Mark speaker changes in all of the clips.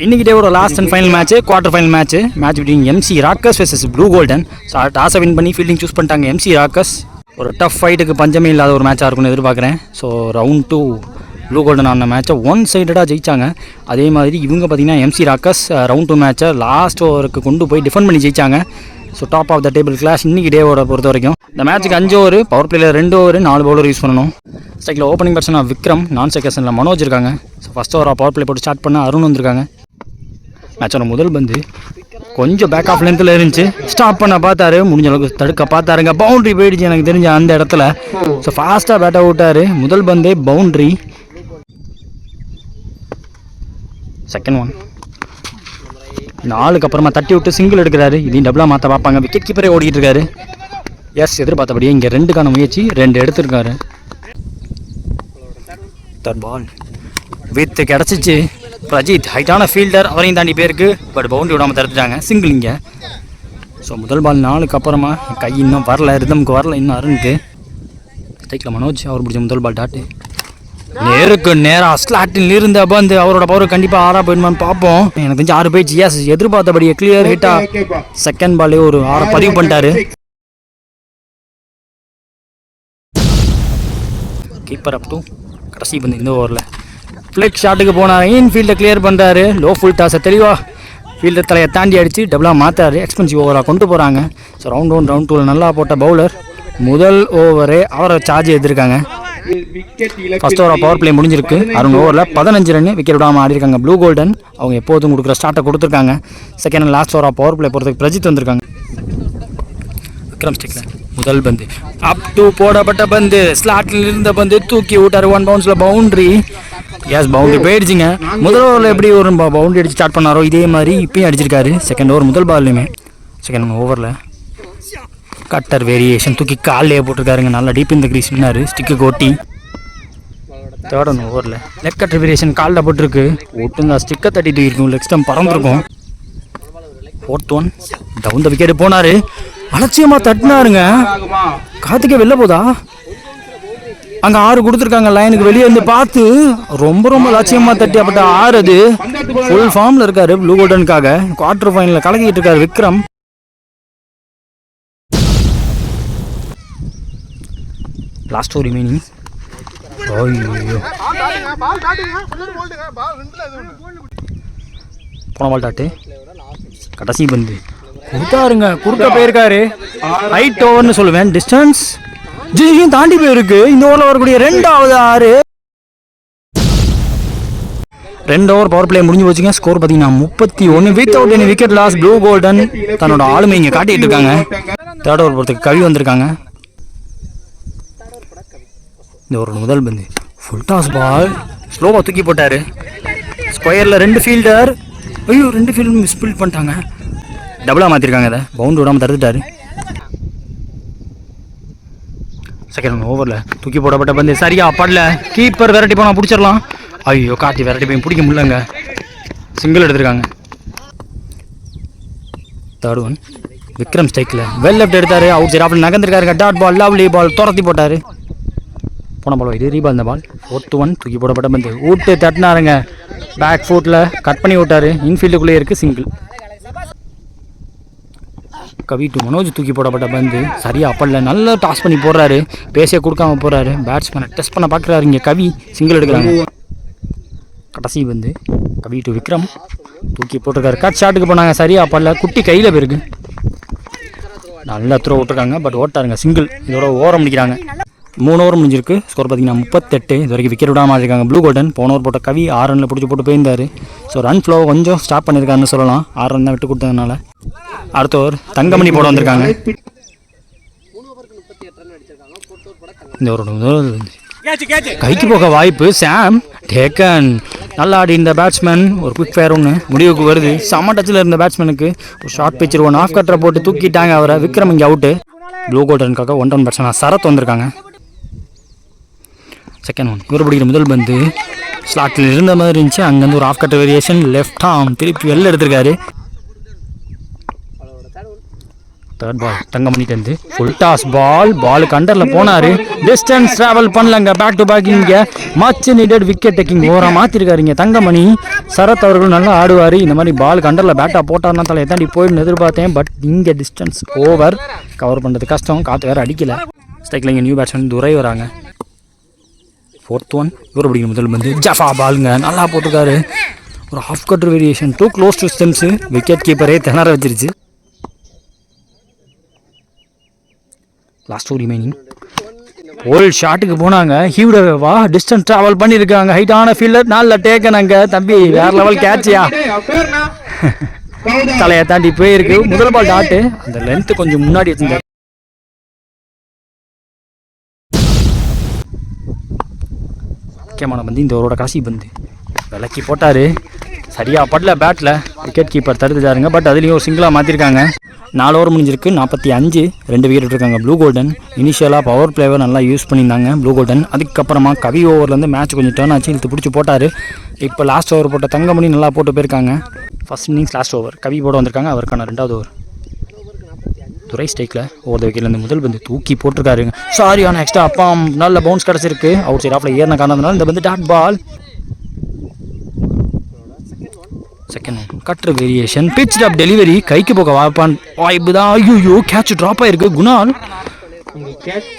Speaker 1: இன்னைக்கு டேவோட last and final match, quarter final match between MC Rockers versus Blue Golden. டாஸை win பண்ணி fielding choose பண்ணிட்டாங்க MC Rockers. ஒரு டஃப் ஃபைட்டுக்கு பஞ்சமே இல்லாத ஒரு மேட்சாக இருக்கும்னு எதிர்பார்க்குறேன். ஸோ ரவுண்ட் 2 ப்ளூ கோல்டன் ஆன மேட்சை ஒன் சைடடாக ஜெயிச்சாங்க. அதே மாதிரி இவங்க பார்த்திங்கன்னா எம்சி ராக்கர்ஸ் ரவுண்ட் 2 மேட்சை லாஸ்ட் ஓவருக்கு கொண்டு போய் டிஃபெண்ட் பண்ணி ஜெயிச்சாங்க. So top of the table class இன்றைக்கி டேவோட பொறுத்த வரைக்கும். இந்த மேட்ச்சுக்கு 5 ஓவர், பவர் பிளேயில் 2 ஓவர், 4 பவுலர் யூஸ் பண்ணணும். ஸ்ட்ரைக்கில் ஓப்பனிங் பர்சனாக விக்ரம், நான் செகஷனில் மனோஜ் இருக்காங்க. ஸோ ஃபஸ்ட் ஓவராக பவர் பிளே போட்டு ஸ்டார்ட் பண்ண அருண் வந்திருக்காங்க. மேட்சோட முதல் பந்து கொஞ்சம் பேக் ஆஃப் லென்த்தில் இருந்துச்சு. ஸ்டாப் பண்ண பார்த்தாரு, முடிஞ்ச அளவுக்கு தடுக்க பார்த்தாருங்க. பவுண்ட்ரி போயிடுச்சு எனக்கு தெரிஞ்ச அந்த இடத்துல. ஸோ ஃபாஸ்ட்டாக பேட்டாக விட்டார். முதல் பந்தே பவுண்ட்ரி. செகண்ட் ஒன் 4க்கு அப்புறமா தட்டி விட்டு சிங்கிள் எடுக்கிறாரு. இதையும் டபுளாக மாற்ற பார்ப்பாங்க. விக்கெட் கீப்பரே ஓடிட்டு இருக்காரு. எஸ், எதிர்பார்த்தபடியே இங்கே 2க்கான முயற்சி, 2 எடுத்திருக்காரு. தேர்ட் பால் வித் கிடச்சிச்சு. பிரஜித் ஹைட்டான ஃபீல்டர், அவரையும் தாண்டி போயிருக்கு. பட் பவுண்டரி விடாமல் தடுத்துட்டாங்க. சிங்கிள் இங்கே. ஸோ முதல் பால் 4க்கு அப்புறமா கை இன்னும் வரல, ரிதமுக்கு வரல இன்னும் அருணுக்கு. ஸ்ட்ரைக்கில் மனோஜ், அவர் பிடிச்ச முதல் பால் டாட்டு. நேருக்கு நேராக ஸ்லாட்டில் இருந்த பந்து அவரோட பவர் கண்டிப்பாக 6 போயிடுமான்னு பார்ப்போம். எனக்கு தெரிஞ்சு 6 போயிடுச்சு. எஸ், எதிர்பார்த்தபடியே கிளியர் ஹிட்டாக செகண்ட் பாலே ஒரு 6 பதிவு பண்ணிட்டாரு. கீப்பர் அப் டு கடைசி பந்து இந்த ஓவரில் ஃப்ளிக் ஷாட்டுக்கு போனார். இன்ஃபீல்டை கிளியர் பண்ணுறாரு. லோ ஃபுல் டாஸை தெளிவாக ஃபீல்டர் தலையை தாண்டி அடித்து டபுளாக மாற்றாரு. எக்ஸ்பென்சிவ் ஓவராக கொண்டு போகிறாங்க. ஸோ ரவுண்ட் 1 ரவுண்ட் 2 நல்லா போட்ட பவுலர் முதல் ஓவரே அவரை சார்ஜ் எடுத்திருக்காங்க. ஃபஸ்ட் ஓவராக பவர் பிளே முடிஞ்சிருக்கு. அருண் ஓவரில் 15 ரன் விக்கெட் விடாமல் ஆடிருக்காங்க ப்ளூ கோல்டன். அவங்க எப்போதும் கொடுக்குற ஸ்டார்ட்டை கொடுத்துருக்காங்க. செகண்ட் அண்ட் லாஸ்ட் ஓவராக பவர் பிளே போகிறதுக்கு பிரஜித் வந்திருக்காங்க. விக்ரம் ஸ்டிக்கில் முதல் பந்து அப் டு போடப்பட்ட பந்து, ஸ்லாட்டில் இருந்த பந்து தூக்கி விட்டார். 1 பவுன்ஸில் பவுண்ட்ரி. எஸ், பவுண்டரி போயிடுச்சுங்க. முதல் ஓவரில் எப்படி ஒரு பவுண்டரி அடிச்சு ஸ்டார்ட் பண்ணாரோ இதே மாதிரி இப்பயும் அடிச்சிருக்காரு. செகண்ட் ஓவர் முதல் பால்லையுமே. செகண்ட் ஓவரில் கட்டர் வேரியேஷன் தூக்கி காலையே போட்டிருக்காருங்க. நல்லா டீப் இந்த கிரீஸ் நின்னாரு, ஸ்டிக்கு கோட்டி. தேர்ட் ஒன் ஓவரில் லெக் கட்டர் வேரியேஷன் காலில் போட்டிருக்கு. ஒட்டுங்க ஸ்டிக்கை தட்டிட்டு இருக்கும், லெக் ஸ்டம் பறந்துருக்கும். Fourth one down the wicket போனார். அலட்சியமாக தட்டினாருங்க. காத்துக்கே வெளில போதா? அங்கே 6 கொடுத்துருக்காங்க. லைனுக்கு வெளியே இருந்து பார்த்து ரொம்ப லட்சியமாக தட்டி அப்பட்ட 6 அது. ஃபுல் ஃபார்மில் இருக்காரு ப்ளூ கோல்டனுக்காக. குவார்டர் ஃபைனலில் கலக்கிட்டு இருக்காரு விக்ரம். Last over remaining. போன பால் டாட்டு. கடைசி பந்து கொடுத்தாருங்க, குறுக்க போயிருக்காரு. ஹைட் ஓவர்னு சொல்லுவேன். டிஸ்டன்ஸ் ஜியும் தாண்டி போயிருக்கு. இந்த ஓவரில் வரக்கூடிய 2வது 6. 2 ஓவர் பவர் பிளே முடிஞ்சு போச்சுங்க. ஸ்கோர் பார்த்தீங்கன்னா 31 without any wicket loss. Blue golden தன்னோட ஆளுமை இங்கே காட்டிட்டு இருக்காங்க. தேர்ட் ஓவர் பொறுத்துக்கு கவி வந்திருக்காங்க. இந்த ஒரு முதல் பந்து ஃபுல் டாஸ் பால் ஸ்லோவாக தூக்கி போட்டார். ஸ்கொயரில் 2 ஃபீல்டர். ஐயோ, 2 ஃபீல்டர் மிஸ்பில் பண்ணிட்டாங்க. டபுளாக மாற்றிருக்காங்க. அதை பவுண்டரி விடாமல் தடுத்துட்டாரு. செகண்ட் ஓவரில் தூக்கி போடப்பட்ட பந்து சரியா படல. கீப்பர் விரட்டி போனால் பிடிச்சிடலாம். ஐயோ, கார்த்தி விரட்டி போய் பிடிக்க முடியலங்க. சிங்கிள் எடுத்திருக்காங்க. தேர்ட் ஒன் விக்ரம் ஸ்ட்ரைக்கில் வெல் லெஃப்ட் எடுத்தார். அவுட் சைட் ஆஃபில் நகர்ந்துருக்காருங்க. டாட் பால், லவ்லி பால் துரத்தி போட்டார். போன பால் இது ரீபால். இந்த பால் ஃபோர்த் ஒன் தூக்கி போடப்பட்ட பந்து ஊட்டு தட்டினாருங்க. பேக் ஃபுட்டில் கட் பண்ணி விட்டார். இன்ஃபீல்டுக்குள்ளே இருக்குது. சிங்கிள். கவி டு மனோஜ் தூக்கி போடப்பட்ட பந்து சரியா அப்படல. நல்லா டாஸ் பண்ணி போடுறாரு. பேசே கொடுக்காம போகிறாரு. பேட்ஸ்மேனை டெஸ்ட் பண்ண பார்க்குறாரு. இங்கே கவி சிங்கிள் எடுக்கிறாங்க. கடைசி பந்து கவி டு விக்ரம் தூக்கி போட்டிருக்காரு. கட் ஷாட்டுக்கு போனாங்க. சரியா அப்படல. குட்டி கையில் போயிருக்கு. நல்லா த்ரோ விட்டுருக்காங்க. பட் ஓட்டாருங்க. சிங்கிள். இதோட ஓரம் முடிக்கிறாங்க. 3 ஓவர் முடிஞ்சிருக்கு. ஸ்கோர் பார்த்தீங்கன்னா 38. இது வரைக்கும் விக்கெட் விடாமல் இருக்காங்க ப்ளூ கோல்டன். போன ஓவர் போட்ட கவி 6 ரனில் பிடிச்சி போட்டு போயிருந்தார். ஸோ ரன் ஃப்ளோ கொஞ்சம் ஸ்டாப் பண்ணியிருக்காருன்னு சொல்லலாம். 6 ரன் தான் விட்டு கொடுத்ததுனால. அடுத்த ஓவர் தங்கமணி போட வந்திருக்காங்க. இந்த ஒரு கைக்கு போக வாய்ப்பு. சாம் டேக்கன் நல்லா ஆடி இந்த பேட்ஸ்மேன். ஒரு குவிக் ஃபயர் ஒன்று முடிவுக்கு வருது. செம்ம டச்சில் இருந்த பேட்ஸ்மேனுக்கு ஒரு ஷார்ட் பிச்சர் 1 ஆஃப் கட்டரை போட்டு தூக்கிட்டாங்க அவரை. விக்ரம் இங்கே அவுட்டு. ப்ளூ கோல்டனுக்காக 1 ரன் பேட்ஸ்மேன் சரத் வந்திருக்காங்க. செகண்ட் ஒன் இவர் பிடிக்கிற முதல் பந்து ஸ்லாட்டில் இருந்த மாதிரி இருந்துச்சு. அங்கேருந்து ஒரு of cutter variation left arm திருப்பி வெளில எடுத்திருக்காரு. தேர்ட் பால் தங்கமணிட்டு வந்து ஃபுல் டாஸ் பாலுக்கு அண்டரில் போனார். டிஸ்டன்ஸ் ட்ராவல் பண்ணலங்க. பேக் டு பேக் இங்கே மச் நீடட் விக்கெட் டேக்கிங் ஓவராக மாற்றிருக்காருங்க தங்கமணி. சரத் அவர்கள் நல்லா ஆடுவார். இந்த மாதிரி பாலுக்கு அண்டரில் பேட்டாக போட்டார்னா தலையை தாண்டி போயிடுன்னு எதிர்பார்த்தேன். பட் இங்கே டிஸ்டன்ஸ் ஓவர், கவர் பண்ணுறது கஷ்டம். காற்று வேறு அடிக்கலை. ஸ்ட்ரைக்கில் இங்கே நியூ பேட்ஸ்மேன் துரை வராங்க. 4th ஒன் இவர் பிடிக்கும் முதல் வந்து ஜஃபா பாலுங்க நல்லா போட்டிருக்காரு. ஒரு half cutter variation too close to stumps. Wicket கீப்பரே திணற வச்சிருச்சு. Last 2 remaining. ஓல் ஷாட்டுக்கு போனாங்க. ஹீவ்டவா டிஸ்டன்ஸ் ட்ராவல் பண்ணியிருக்காங்க. ஹைட்டான ஃபீல்டர் நல்ல டேக்கனாங்க. தம்பி வேற லெவல் கேட்சியா தலையை தாண்டி போயிருக்கு. முதல் பால் டாட்டு. அந்த லென்த்து கொஞ்சம் முன்னாடி வச்சிருந்தார். முக்கியமான பந்து இந்த ஓவரோட கடைசி பந்து விலக்கி போட்டார். சரியாக படல பேட்டில். விக்கெட் கீப்பர் தடுத்துட்டாருங்க. பட் அதுலேயும் ஒரு சிங்கிளாக மாற்றிருக்காங்க. 4 ஓவர் முடிஞ்சிருக்கு. 45 2 விக்கெட் இருக்காங்க. ப்ளூ கோல்டன் இனிஷியலாக பவர் பிளேவர் நல்லா யூஸ் பண்ணியிருந்தாங்க ப்ளூ கோல்டன். அதுக்கப்புறமா கவி ஓவர்லேருந்து மேட்ச் கொஞ்சம் டர்ன் ஆச்சு. இழுத்து பிடிச்சி போட்டார். இப்போ லாஸ்ட் ஓவர் போட்ட தங்கமணி நல்லா போட்டு போயிருக்காங்க. ஃபர்ஸ்ட் இன்னிங்ஸ் லாஸ்ட் ஓவர் கவி போட வந்திருக்காங்க. அவருக்கான 2வது ஓவர் துரை ஸ்ட்ரைக்கில் ஓவர் விக்கெட்லேருந்து முதல் பந்து தூக்கி போட்டிருக்காருங்க. சாரியான எக்ஸ்ட்ரா அப்பா நல்ல பவுன்ஸ் கிடச்சிருக்கு. அவுட் சைட் ஆஃபில் ஏறின காரணத்தினால இந்த வந்து dot ball. Second cutter variation pitch up delivery கைக்கு போக வாய்ப்பு தான். ஐயோ கேட்ச் ட்ராப் ஆயிருக்கு. குணால்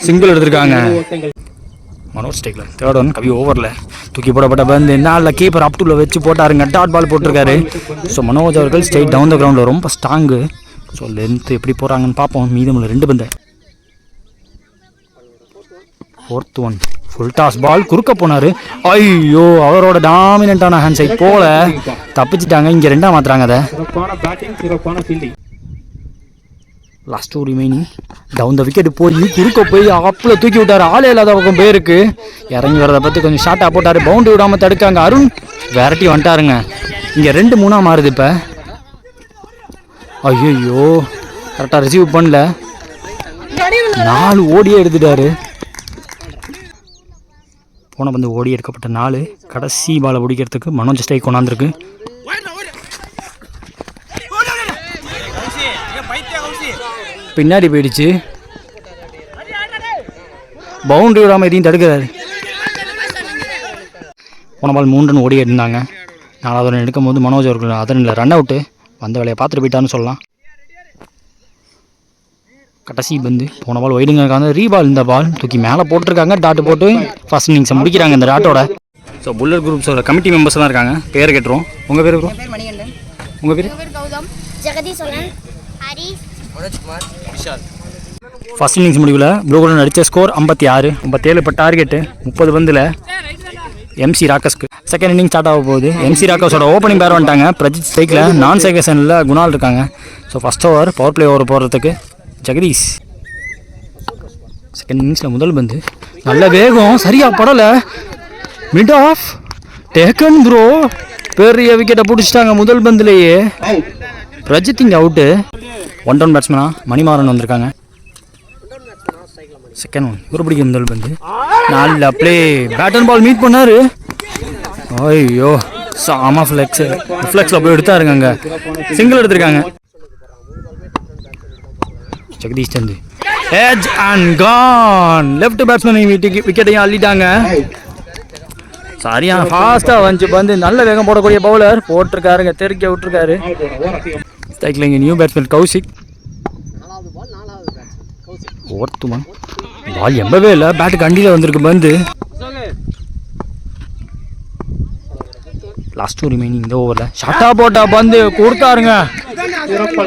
Speaker 1: சிங்கிள் எடுத்திருக்காங்க. மனோஜ் ஸ்டேக்கில் தேர்ட் ஒன் கவி ஓவரில் தூக்கி போடப்பட்ட பந்து நாளில் கீப்பர் அப்டூவில் வச்சு போட்டாருங்க. டாட் பால் போட்டிருக்காரு. ஸோ மனோஜ் அவர்கள் ஸ்ட்ரைட் டவுன் த கிரவுண்டில் ரொம்ப ஸ்ட்ராங்கு. ஸோ லென்த்து எப்படி போகிறாங்கன்னு பார்ப்போம். மீதமுள்ள 2 பந்து. 4th ஒன் ஃபுல் டாஸ் பால் குறுக்க போனார். ஐயோ அவரோட டாமினண்டான ஹேண்ட் சைட் போல தப்பிச்சிட்டாங்க. இங்கே 2ஆக மாற்றுறாங்க. அதை last 2 remaining. Down the wicket போய் குறுக்க போய் அப்பில் தூக்கி விட்டார். ஆளே இல்லாத பக்கம் பேருக்கு இறங்கி வரதை பற்றி கொஞ்சம் ஷார்ட்டாக போட்டார். பவுண்டரி விடாமல் தடுக்காங்க. அருண் வெரைட்டி வந்துட்டாருங்க. இங்கே 2-3 மாறுது. இப்போ ஐயோ கரெக்டாக ரிசீவ் பண்ணல. 4 ஓடியே எடுத்துட்டாரு. போன பந்து ஓடி எடுக்கப்பட்ட 4. கடைசி பாலை பிடிக்கிறதுக்கு மனோஜ் ஸ்ட்ரைக் கொண்டாந்துருக்கு. பின்னாடி போயிடுச்சு. பவுண்டரி விடாமல் எதையும் தடுக்கிறாரு. போன பால் 3 ரன் ஓடி இருந்தாங்க. 4வது ரன் எடுக்கும் போது மனோஜ் அவர்கள் அதனில் ரன் அவுட்டு. வந்த வேலையை பார்த்துட்டு போயிட்டான்னு சொல்லலாம். கடைசி பந்து போன பால் ஒயிடுங்க. ரீபால் இந்த பால் தூக்கி மேலே போட்டிருக்காங்க. டாட்டு போட்டு ஃபர்ஸ்ட் இன்னிங்ஸை முடிக்கிறாங்க இந்த டாட்டோட. ஸோ புல்லர் குரூப்ஸோட கமிட்டி மெம்பர்ஸ் தான் இருக்காங்க. பேர் கேட்டுருவோம். உங்கள் பேர் ப்ரோ? உங்கள் பேர்? ஃபர்ஸ்ட் இன்னிங்ஸ் முடிவில் ப்ளூ கோல்டன் அடித்த ஸ்கோர் 56. 57 இப்போ டார்கெட்டு 30 பந்தில் எம்சி ராக்கஸ்க்கு. செகண்ட் இன்னிங் ஸ்டார்ட் ஆக போகுது. எம்சி ராக்கஸோட ஓப்பனிங் பேர் வந்துட்டாங்க. பிரஜித் ஸ்ட்ரைக்கில் நான் செகஷனில் குணால் இருக்காங்க. So first over power play over போடுறதுக்கு ஜெகதீஷ். செகண்ட் இன்னிங்ஸில் முதல் பந்து நல்ல வேகம் சரியாக படலை. Mid off taken bro. பெரிய விக்கெட்டை பிடிச்சிட்டாங்க முதல் பந்துலேயே. பிரஜித் இங்கே அவுட்டு. 1 டவுன் பேட்ஸ்மேனா மணிமாறன் வந்திருக்காங்க. செகண்ட் ஒன் இவர் பிடிக்கும் முதல் பந்து நல்ல play. Bat and ball meet பண்ணார். ஐயோ சாமா ஃப்ளெக்ஸில் போய் எடுத்தாருங்க. அங்கே சிங்கிள் எடுத்திருக்காங்க. ஜெகதீஷ் சந்து edge and gone. Left batsman விக்கெட்டையும் அள்ளிட்டாங்க. சரியான ஃபாஸ்ட்டாக வந்துச்சு பந்து. நல்ல வேகம் போடக்கூடிய பவுலர் போட்டிருக்காருங்க. தெருக்க விட்டுருக்காரு. ஸ்ட்ரைக்கில் இங்கே new batsman Kaushik. 4th one ball எம்பவே இல்லை. பேட்டுக்கு அண்டியில் வந்திருக்கு பந்து. லாஸ்ட் 2 ரிமைனிங் இந்த ஓவரில் ஷார்ட்டாக போட்டா பந்து கொடுத்தாருங்க.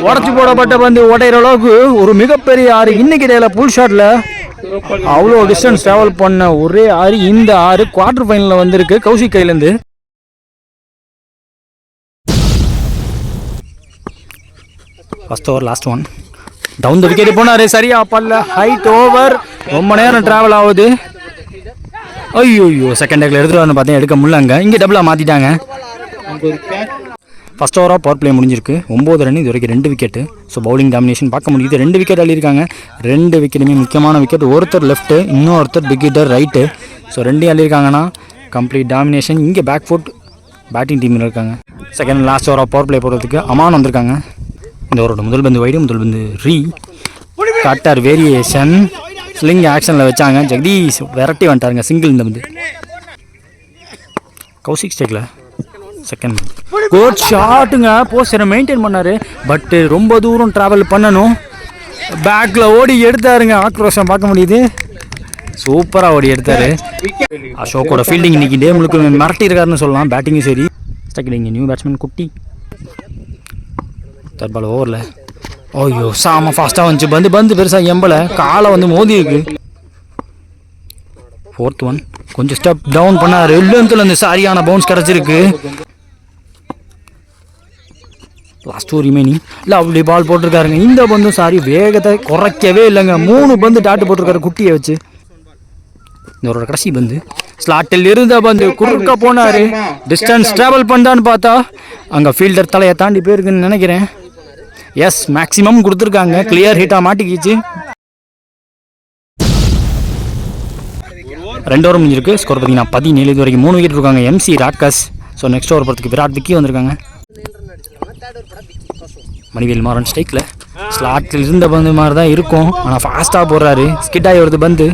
Speaker 1: உடச்சி போடப்பட்ட பந்து ஓடையிற அளவுக்கு ஒரு மிகப்பெரிய 6. இன்னைக்கு இடையில புல் ஷாட்டில் அவ்வளோ டிஸ்டன்ஸ் ட்ராவல் பண்ண ஒரே 6. இந்த 6 குவார்டர் ஃபைனலில் வந்திருக்கு கௌசிக் கையிலேருந்து. First over last one down the wicket போனார். சரியா பல்ல ஹைட் ஓவர். ரொம்ப நேரம் ட்ராவல் ஆகுது. ஐயோ செகண்ட் டேக்கில் எடுத்துகிட்டு வந்து பார்த்தேன் எடுக்க முடியலங்க. இங்கே டபுளாக மாற்றிட்டாங்க. ஃபஸ்ட் ஓவராக பவர் பிளே முடிஞ்சிருக்கு. 9 ரன் இது வரைக்கும் 2 விக்கெட்டு. ஸோ பவுலிங் டாமினேஷன் பார்க்க முடியுது. 2 விக்கெட் அள்ளியிருக்காங்க. 2 விக்கெட்டுமே முக்கியமான விக்கெட். ஒருத்தர் லெஃப்ட்டு இன்னொருத்தர் பிக் ஹிட்டர் ரைட்டு. ஸோ 2 அள்ளியிருக்காங்கன்னா கம்ப்ளீட் டாமினேஷன். இங்கே பேக் ஃபுட் பேட்டிங் டீமில் இருக்காங்க. செகண்ட் லாஸ்ட் ஓவராக பவர் பிளே போடுறதுக்கு அமான் வந்திருக்காங்க. இந்த ஓவரோட முதல் பந்து வைடு முதல் பந்து கட்டர் வேரியேஷன் ஸ்லிங் ஆக்ஷனில் வச்சாங்க. ஜெகதீஷ் விரட்டி வந்துட்டாருங்க. சிங்கிள் இந்த வந்து கௌசிக் ஸ்டேக்கில் செகண்ட் குட் ஷாட்டுங்க. போஸ்டரை மெயின்டைன் பண்ணார். பட்டு ரொம்ப தூரம் ட்ராவல் பண்ணணும். பேக்கில் ஓடி எடுத்தாருங்க. ஆக்ரோஷம் பார்க்க முடியுது. சூப்பராக ஓடி எடுத்தார். அசோக்கோட ஃபீல்டிங் இன்னைக்கு டே முழுக்க மிரட்டி இருக்காருன்னு சொல்லலாம். பேட்டிங்கும் சரி. ஸ்டக்கிலிங்க நியூ பேட்ஸ்மேன் குட்டி. தேர்ட் பால் ஓவரில் ஐயோ சாம ஃபாஸ்ட்டாக வந்துச்சு. பந்து பெருசாக எம்பலை காலை வந்து மோதி இருக்கு. ஃபோர்த் ஒன் கொஞ்சம் ஸ்டெப் டவுன் பண்ணார். லென்த்தில் இருந்து சரியான பவுன்ஸ் கிடச்சிருக்கு. Last two remaining lovely ball போட்டிருக்காருங்க. இந்த பந்தும் சாரி வேகத்தை குறைக்கவே இல்லைங்க. 3 பந்து டாட்டு போட்டிருக்காரு குட்டியை வச்சு. இதோட கடைசி பந்து ஸ்லாட்டில் இருந்த பந்து குறுக்க போனார். டிஸ்டன்ஸ் ட்ராவல் பண்ணான்னு பார்த்தா அங்கே ஃபீல்டர் தலையை தாண்டி போயிருக்குன்னு நினைக்கிறேன். எஸ் மேக்ஸிமம் கொடுத்துருக்காங்க. கிளியர் ஹிட்டாக மாட்டிக்கிச்சு. 2 ஓவர் முடிஞ்சிருக்கு. ஸ்கோர் பார்த்தீங்கன்னா 17. இது வரைக்கும் 3 விக்கெட் இருக்காங்க எம்சி ராக்கஸ். ஸோ நெக்ஸ்ட் ஓவர் போகிறதுக்கு விராட் விக்கி வந்திருக்காங்க. மணிவேல் மாறன் ஸ்ட்ரைக்கில் ஸ்லாட்டில் இருந்த பந்து மாதிரி தான் இருக்கும். ஆனால் ஃபாஸ்ட்டாக போடுறாரு. ஸ்கிட் ஆகி வருது பந்து.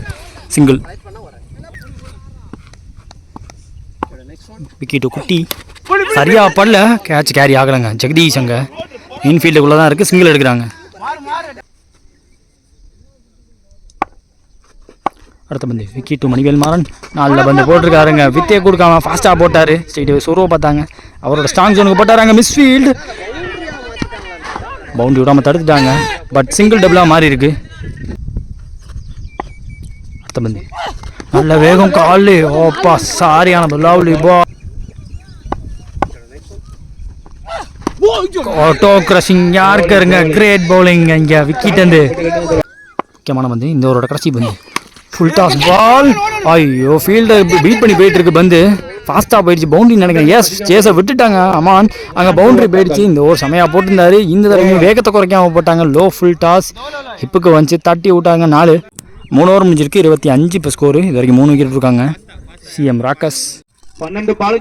Speaker 1: சிங்கிள். விக்கெட்டு குட்டி சரியாக படல. Catch carry ஆகலைங்க. ஜெகதீஷ் அங்கே இன்ஃபீல்டுக்குள்ளே தான் இருக்குது. சிங்கிள் எடுக்கிறாங்க. அடுத்த பந்து விக்கெட்டு மணிவேல் மாறன். 4 பந்து போட்டிருக்காருங்க. வித்தே கொடுக்காம ஃபாஸ்ட்டாக போட்டார். ஸ்ட்ரெயிட் சுருவ பார்த்தாங்க. அவரோட ஸ்ட்ராங் ஜோனுக்கு போட்டாராங்க. மிஸ்ஃபீல்டு பவுண்டரி விடாமல் தடுத்துட்டாங்க. பட் சிங்கிள் டபுளாக மாறி இருக்கு. அடுத்த பந்து நல்ல வேகம் காலு. ஓப்பா சாரியான லவ்லி பால். ஆட்டோ கிரஷிங் யாருக்காருங்க. Great bowling. இங்கே விக்கெட் வந்து முக்கியமான பந்து. இந்த ஒரு கடைசி பந்து ஃபுல் டாஸ் பால். ஐயோ ஃபீல்டை பீட் பண்ணி போயிட்டு இருக்கு. பந்து ஃபாஸ்ட்டாக போயிடுச்சு. பவுண்டரி நினைக்கிறேன். எஸ் சேஸை விட்டுட்டாங்க. ஆமாம் அங்கே பவுண்டரி போயிடுச்சு. இந்த ஓவர் செமையாக போட்டிருந்தாரு. இந்த தடவை வேகத்தை குறைக்காம போட்டாங்க. லோ ஃபுல் டாஸ் ஹிப்புக்கு வந்துச்சு. தட்டி விட்டாங்க. 4 3 ஓவர் முடிஞ்சிருக்கு. 25 இப்போ ஸ்கோரு. இது வரைக்கும் 3 விக்கெட் இருக்காங்க. சிஎம் ராக்கஸ்.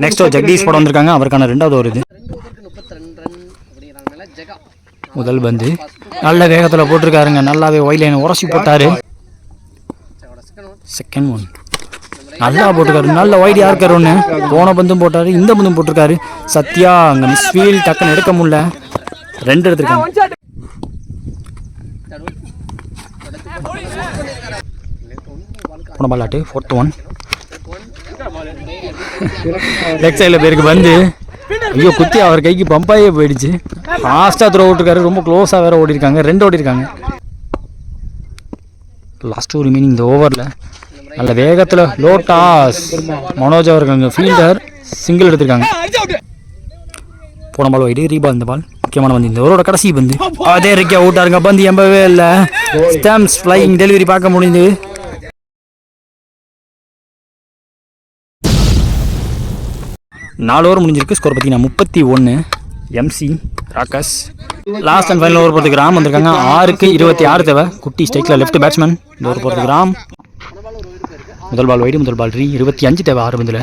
Speaker 1: நெக்ஸ்ட் ஓவர் ஜெகதீஷ் போட வந்திருக்காங்க. அவருக்கான 2வது ஓவர் இது. முதல் பந்து நல்ல வேகத்தில் போட்டிருக்காருங்க. நல்லாவே ஒயிட் லைனை உரசி போட்டார். செகண்ட் ஒன் நல்லா போட்டிருக்காரு. நல்ல ஒயிட் யாருக்காரு ஒன்று. போன பந்தும் போட்டார். இந்த பந்தும் போட்டிருக்காரு. சத்யா அங்கே மிஸ்ஃபீல் டக்குன்னு எடுக்க முடியல. 2 எடுத்திருக்காங்க. போன பாலாட்டு ஃபோர்த் ஒன் லெக் சைடில் போயிருக்கு பந்து. ஐயோ குத்தி அவர் கைக்கு பம்பாயே போயிடுச்சு. ஃபாஸ்ட்டாக த்ரோ விட்டுருக்காரு. ரொம்ப க்ளோஸாக வேறு ஓடிருக்காங்க. 2 ஓடிருக்காங்க. லாஸ்ட் டூ ரிமைனிங் இந்த ஓவரில் நல்ல வேகத்தில் லோ டாஸ். மனோஜ் அவர்கள் ஃபீல்டர் சிங்கிள் எடுத்திருக்காங்க. போன பால் வைடு ரீபால். இந்த பால் முக்கியமான பந்து. இந்த ஓவரோட கடைசி பந்து அதே இருக்க அவுட்டாருங்க. பந்து எம்பவே இல்லை. ஸ்டம்ப்ஸ் ஃப்ளையிங் டெலிவரி பார்க்க முடியுது. 4 ஓவர் முடிஞ்சிருக்கு. ஸ்கோர் பார்த்தீங்கன்னா 31. MC ராக்கஸ். Last and final over போகிறதுக்கு ராம் வந்திருக்காங்க. 6க்கு 26 தேவை. குட்டி ஸ்ட்ரைக்கில் லெஃப்ட் பேட்ஸ்மேன். இந்த ஓவர் போகிறதுக்கு ராம். முதல் பால் வைடு முதல் பால் 25 தேவை 6 பந்தில்.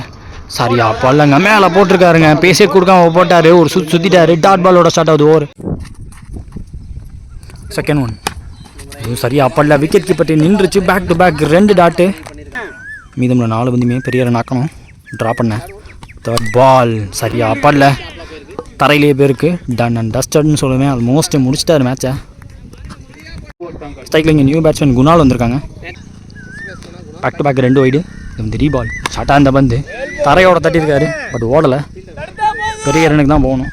Speaker 1: சரியா பல்லங்க மேலே போட்டிருக்காருங்க. பேசே கொடுக்காம போட்டார். ஒரு சுற்றிட்டாரு. டாட் பாலோட ஸ்டார்ட் ஆகுது ஓவர். செகண்ட் ஒன் சரியா பல்ல. விக்கெட் கீப்பர்ட்டி நின்றுச்சு. Back to back 2 dot. மீதம் 4 பந்துமே பெரிய ரன் ஆக்கணும். ட்ரா பண்ண தேர்ட் பால் சரியா பல்ல. தரையிலே பேருக்கு டன் அண்ட் டஸ்டட்னு சொல்லுவேன். ஆல்மோஸ்ட் முடிச்சிட்டாரு மேட்சை. ஸ்ட்ரைக்கில் இங்கே நியூ பேட்ஸ்மேன் குணால் வந்திருக்காங்க. Back to back 2 wide. இது வந்து ரீபால். ஷார்ட்டாக இருந்த பந்து தரையோட தட்டியிருக்காரு. பட் ஓடலை. பெரிய ரனுக்கு தான் போகணும்.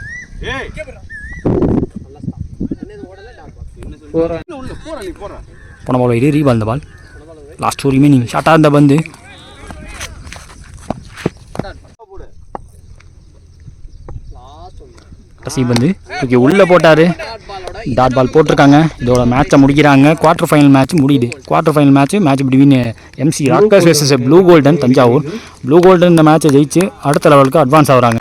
Speaker 1: போன பால் வைடு ரீபால். இந்த பால் லாஸ்ட் டூ ரிமைனிங். ஷார்ட்டாக இருந்த பந்து கடைசி பந்து தூக்கி உள்ளே போட்டார். டாட் பால் போட்டிருக்காங்க. இதோட மேட்சை முடிக்கிறாங்க. குவார்டர் ஃபைனல் மேட்ச் முடியுது. Quarter final match between MC Rockers versus Blue golden Thanjavur. Blue golden இந்த மேட்சை ஜெயிச்சு அடுத்த லெவலுக்கு அட்வான்ஸ் ஆகுறாங்க.